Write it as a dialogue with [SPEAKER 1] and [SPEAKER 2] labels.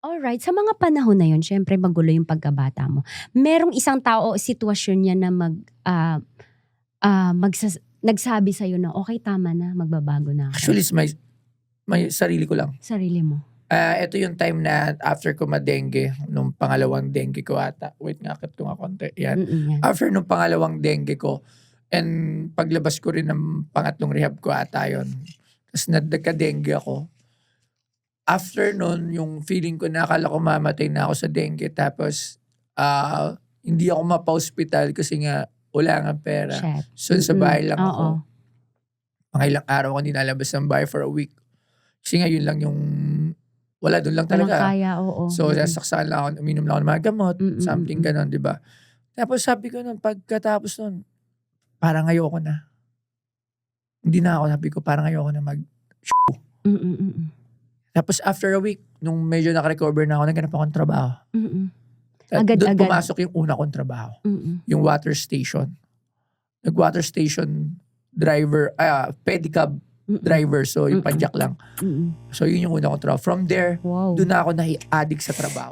[SPEAKER 1] Alright, sa mga panahon na yun siyempre magulo yung pagkabata mo. Merong isang tao o sitwasyon niya na nagsabi sa'yo na, "Okey tama na, magbabago na ako."
[SPEAKER 2] Actually, may sarili ko lang.
[SPEAKER 1] Sarili mo?
[SPEAKER 2] Ito yung time na after ko ma-dengue, nung pangalawang dengue ko ata. Wait nga, akit ko nga konti. Yan.
[SPEAKER 1] Yan.
[SPEAKER 2] After nung pangalawang dengue ko, and paglabas ko rin ng pangatlong rehab ko ata yun. Tapos nagka-dengue ako. After nun, yung feeling ko na akala ko mamatay na ako sa dengue. Tapos, hindi ako mapa-hospital kasi nga wala nga pera.
[SPEAKER 1] Shit.
[SPEAKER 2] So, sa bahay lang ako.
[SPEAKER 1] Oo.
[SPEAKER 2] Mga ilang araw ako hindi nalabas ng bahay for a week. Kasi nga yun lang yung, wala doon lang
[SPEAKER 1] Walang
[SPEAKER 2] talaga.
[SPEAKER 1] kaya, oo.
[SPEAKER 2] So, sasaksakan lang ako, uminom lang ako ng mga gamot, something ganon, di ba? Tapos sabi ko nun, pagkatapos nun, parang ayoko na. Hindi na ako, sabi ko, parang ayoko na Tapos after a week, nung medyo nakarecover na ako, naghanap akong trabaho. Doon pumasok yung una kong trabaho. Yung water station. Nag-water station driver, pedicab driver. So, yung panjak lang. So, yun yung una kong trabaho. From there,
[SPEAKER 1] Wow.
[SPEAKER 2] doon na ako na-addict sa trabaho.